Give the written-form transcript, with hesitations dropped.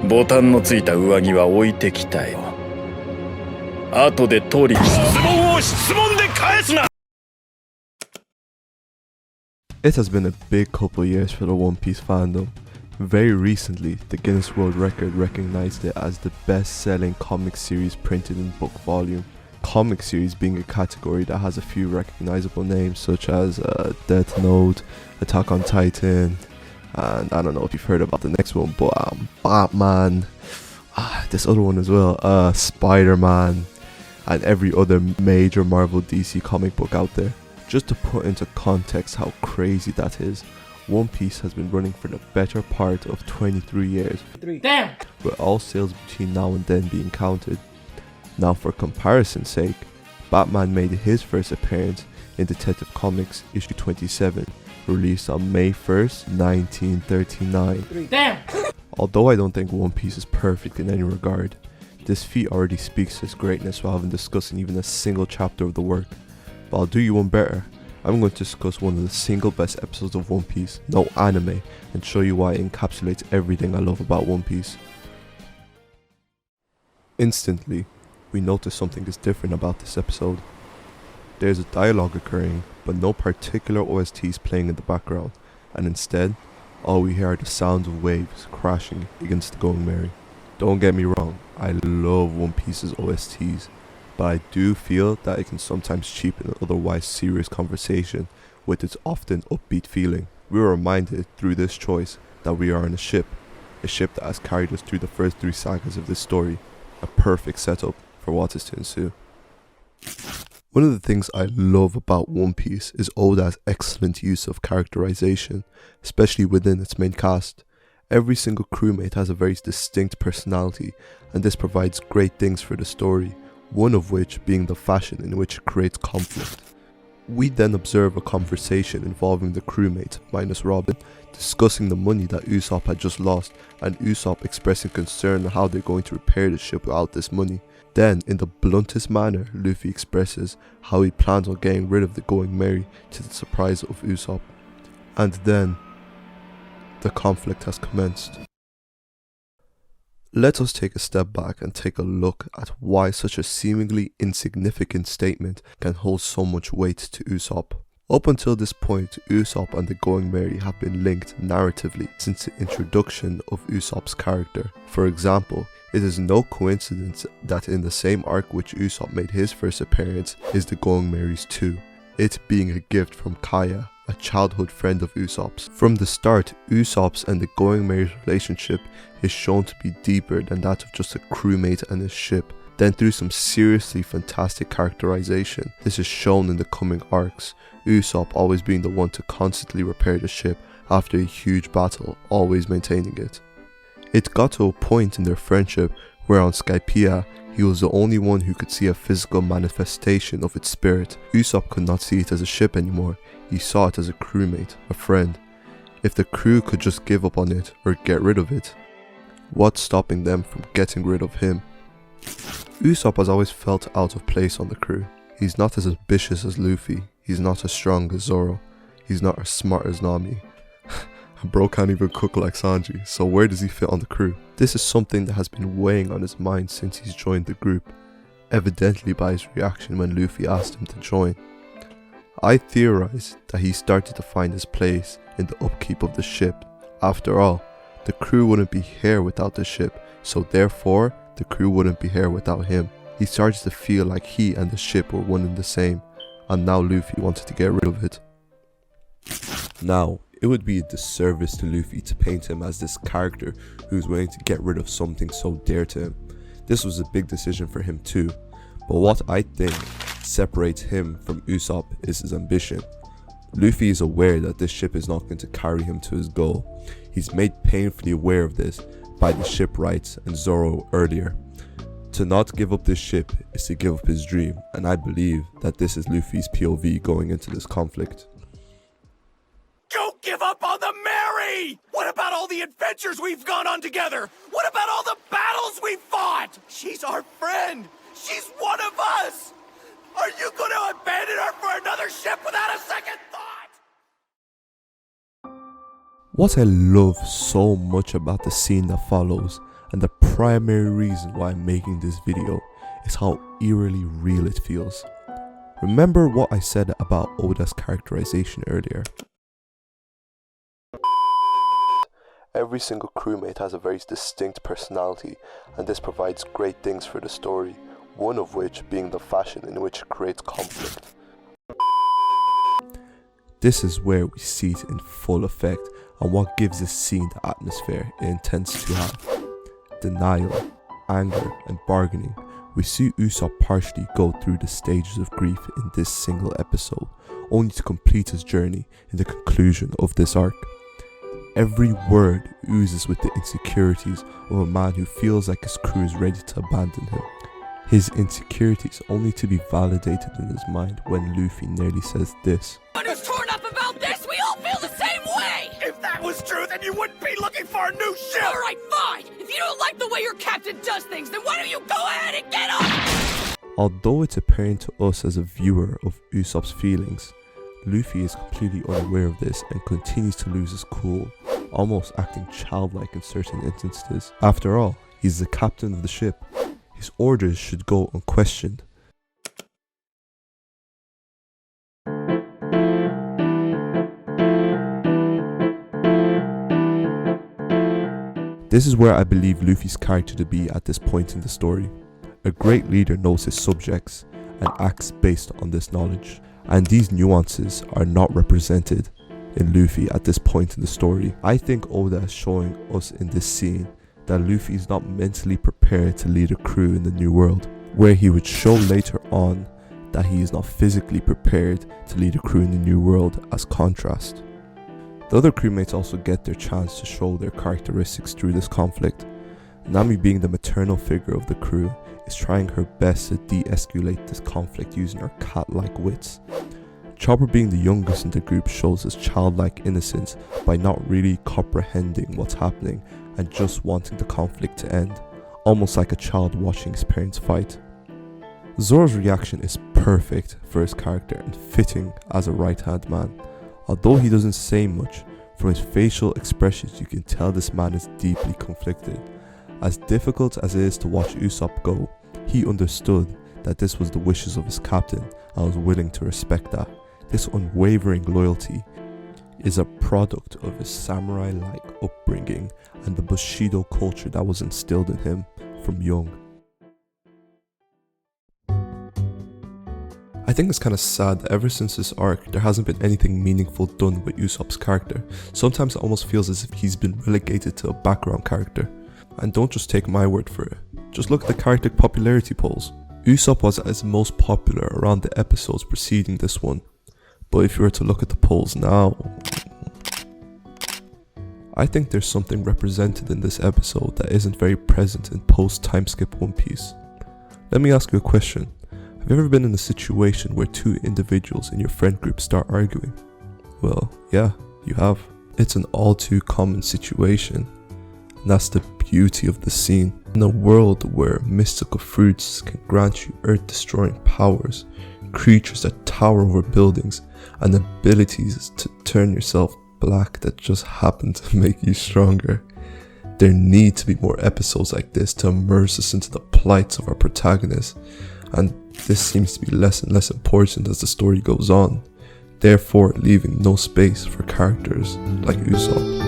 ボタンのついた上着は置いてきたよ。後で取り質問を質問で返すな。 It has been a big couple years for the One Piece fandom. Very recently, the Guinness World Record recognized it as the best-selling comic series printed in book volume. Comic series being a category that has a few recognizable names such as Death Note, Attack on Titan, and I don't know if you've heard about the next one, but Batman, this other one as well, Spider-Man, and every other major Marvel DC comic book out there. Just to put into context how crazy that is, One Piece has been running for the better part of 23 years, Damn! with all sales between now and then being counted. Now for comparison's sake, Batman made his first appearance in Detective Comics issue 27, released on May 1st, 1939. Damn! Although I don't think One Piece is perfect in any regard, this feat already speaks to its greatness while having discussing even a single chapter of the work. But I'll do you one better. I'm going to discuss one of the single best episodes of One Piece, no anime, and show you why it encapsulates everything I love about One Piece. Instantly, we notice something is different about this episode. There's a dialogue occurring, but no particular OSTs playing in the background, and instead, all we hear are the sounds of waves crashing against the Going Merry. Don't get me wrong, I love One Piece's OSTs, but I do feel that it can sometimes cheapen an otherwise serious conversation with its often upbeat feeling. We are reminded through this choice that we are on a ship that has carried us through the first 3 sagas of this story, a perfect setup for what is to ensue. One of the things I love about One Piece is Oda's excellent use of characterization, especially within its main cast. Every single crewmate has a very distinct personality, and this provides great things for the story, one of which being the fashion in which it creates conflict. We then observe a conversation involving the crewmates, minus Robin, discussing the money that Usopp had just lost, and Usopp expressing concern on how they're going to repair the ship without this money. Then, in the bluntest manner, Luffy expresses how he plans on getting rid of the Going Merry to the surprise of Usopp. And then, the conflict has commenced. Let us take a step back and take a look at why such a seemingly insignificant statement can hold so much weight to Usopp. Up until this point, Usopp and the Going Merry have been linked narratively since the introduction of Usopp's character. For example, it is no coincidence that in the same arc which Usopp made his first appearance is the Going Merry's too, it being a gift from Kaya, a childhood friend of Usopp's. From the start, Usopp's and the Going Merry's relationship is shown to be deeper than that of just a crewmate and his ship. Then through some seriously fantastic characterization, this is shown in the coming arcs, Usopp always being the one to constantly repair the ship after a huge battle, always maintaining it. It got to a point in their friendship where on Skypiea, he was the only one who could see a physical manifestation of its spirit. Usopp could not see it as a ship anymore, he saw it as a crewmate, a friend. If the crew could just give up on it or get rid of it, what's stopping them from getting rid of him? Usopp has always felt out of place on the crew. He's not as ambitious as Luffy, he's not as strong as Zoro, he's not as smart as Nami. Bro can't even cook like Sanji, so where does he fit on the crew? This is something that has been weighing on his mind since he's joined the group, evidently by his reaction when Luffy asked him to join. I theorize that he started to find his place in the upkeep of the ship. After all, the crew wouldn't be here without the ship, so therefore, the crew wouldn't be here without him. He started to feel like he and the ship were one and the same, and now Luffy wanted to get rid of it. Now, it would be a disservice to Luffy to paint him as this character who's willing to get rid of something so dear to him. This was a big decision for him too, but what I think separates him from Usopp is his ambition. Luffy is aware that this ship is not going to carry him to his goal. He's made painfully aware of this by the shipwrights and Zoro earlier. To not give up this ship is to give up his dream, and I believe that this is Luffy's POV going into this conflict. Don't give up on the Mary! What about all the adventures we've gone on together? What about all the battles we've fought? She's our friend! She's one of us! Are you gonna abandon her for another ship without a second thought? What I love so much about the scene that follows, and the primary reason why I'm making this video, is how eerily real it feels. Remember what I said about Oda's characterization earlier? Every single crewmate has a very distinct personality, and this provides great things for the story, one of which being the fashion in which it creates conflict. This is where we see it in full effect, and what gives this scene the atmosphere it intends to have. Denial, anger, and bargaining. We see Usopp partially go through the stages of grief in this single episode, only to complete his journey in the conclusion of this arc. Every word oozes with the insecurities of a man who feels like his crew is ready to abandon him. His insecurities only to be validated in his mind when Luffy nearly says this. Who's torn up about this? We all feel the same way! If that was true, then you wouldn't be looking for a new ship! Alright, fine! If you don't like the way your captain does things, then why don't you go ahead and get up? Although it's apparent to us as a viewer of Usopp's feelings, Luffy is completely unaware of this and continues to lose his cool, almost acting childlike in certain instances. After all, he's the captain of the ship. His orders should go unquestioned. This is where I believe Luffy's character to be at this point in the story. A great leader knows his subjects and acts based on this knowledge, and these nuances are not represented in Luffy at this point in the story. I think Oda is showing us in this scene that Luffy is not mentally prepared to lead a crew in the new world, where he would show later on that he is not physically prepared to lead a crew in the new world as contrast. The other crewmates also get their chance to show their characteristics through this conflict. Nami, being the maternal figure of the crew, is trying her best to de-escalate this conflict using her cat-like wits. Chopper, being the youngest in the group, shows his childlike innocence by not really comprehending what's happening and just wanting the conflict to end, almost like a child watching his parents fight. Zoro's reaction is perfect for his character and fitting as a right-hand man. Although he doesn't say much, from his facial expressions you can tell this man is deeply conflicted. As difficult as it is to watch Usopp go, he understood that this was the wishes of his captain and was willing to respect that. This unwavering loyalty is a product of his samurai-like upbringing and the Bushido culture that was instilled in him from young. I think it's kind of sad that ever since this arc, there hasn't been anything meaningful done with Usopp's character. Sometimes it almost feels as if he's been relegated to a background character. And don't just take my word for it, just look at the character popularity polls. Usopp was at his most popular around the episodes preceding this one, but if you were to look at the polls now, I think there's something represented in this episode that isn't very present in post-time skip One Piece. Let me ask you a question. Have you ever been in a situation where two individuals in your friend group start arguing? Well, yeah, you have. It's an all too common situation, and that's the beauty of the scene. In a world where mystical fruits can grant you earth-destroying powers, creatures that tower over buildings, and abilities to turn yourself black that just happen to make you stronger, there need to be more episodes like this to immerse us into the plights of our protagonists, and this seems to be less and less important as the story goes on, therefore leaving no space for characters like Usopp.